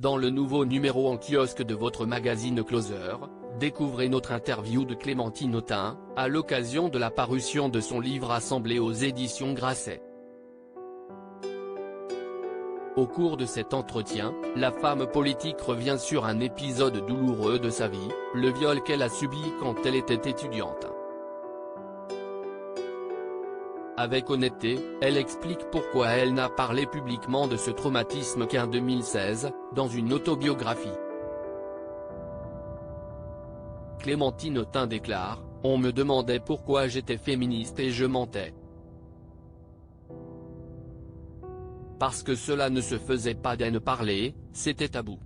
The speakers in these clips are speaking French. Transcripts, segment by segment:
Dans le nouveau numéro en kiosque de votre magazine Closer, découvrez notre interview de Clémentine Autain, à l'occasion de la parution de son livre assemblé aux éditions Grasset. Au cours de cet entretien, la femme politique revient sur un épisode douloureux de sa vie, le viol qu'elle a subi quand elle était étudiante. Avec honnêteté, elle explique pourquoi elle n'a parlé publiquement de ce traumatisme qu'en 2016, dans une autobiographie. Clémentine Autain déclare : « On me demandait pourquoi j'étais féministe et je mentais. Parce que cela ne se faisait pas d'en parler, c'était tabou.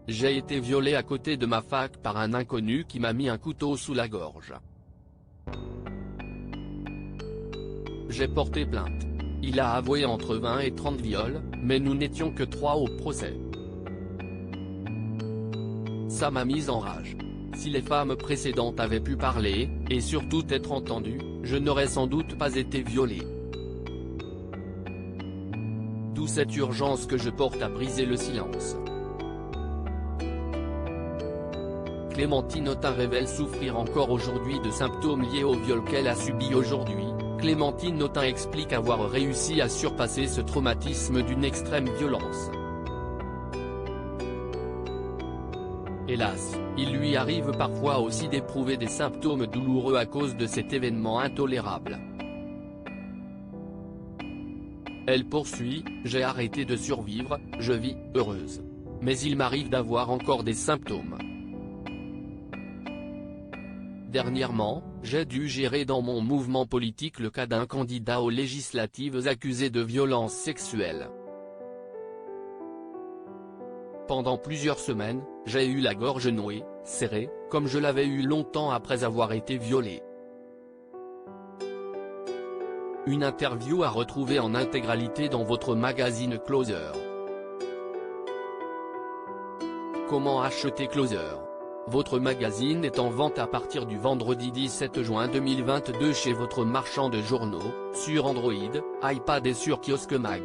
J'ai été violée à côté de ma fac par un inconnu qui m'a mis un couteau sous la gorge. J'ai porté plainte. Il a avoué entre 20 et 30 viols, mais nous n'étions que 3 au procès. Ça m'a mise en rage. Si les femmes précédentes avaient pu parler, et surtout être entendues, je n'aurais sans doute pas été violée. D'où cette urgence que je porte à briser le silence. » Clémentine Autain révèle souffrir encore aujourd'hui de symptômes liés au viol qu'elle a subi aujourd'hui. Clémentine Autain explique avoir réussi à surpasser ce traumatisme d'une extrême violence. Hélas, il lui arrive parfois aussi d'éprouver des symptômes douloureux à cause de cet événement intolérable. Elle poursuit : « J'ai arrêté de survivre, je vis, heureuse. Mais il m'arrive d'avoir encore des symptômes. Dernièrement, j'ai dû gérer dans mon mouvement politique le cas d'un candidat aux législatives accusé de violences sexuelles. Pendant plusieurs semaines, j'ai eu la gorge nouée, serrée, comme je l'avais eu longtemps après avoir été violée. » Une interview à retrouver en intégralité dans votre magazine Closer. Comment acheter Closer ? Votre magazine est en vente à partir du vendredi 17 juin 2022 chez votre marchand de journaux, sur Android, iPad et sur Kiosque Mag.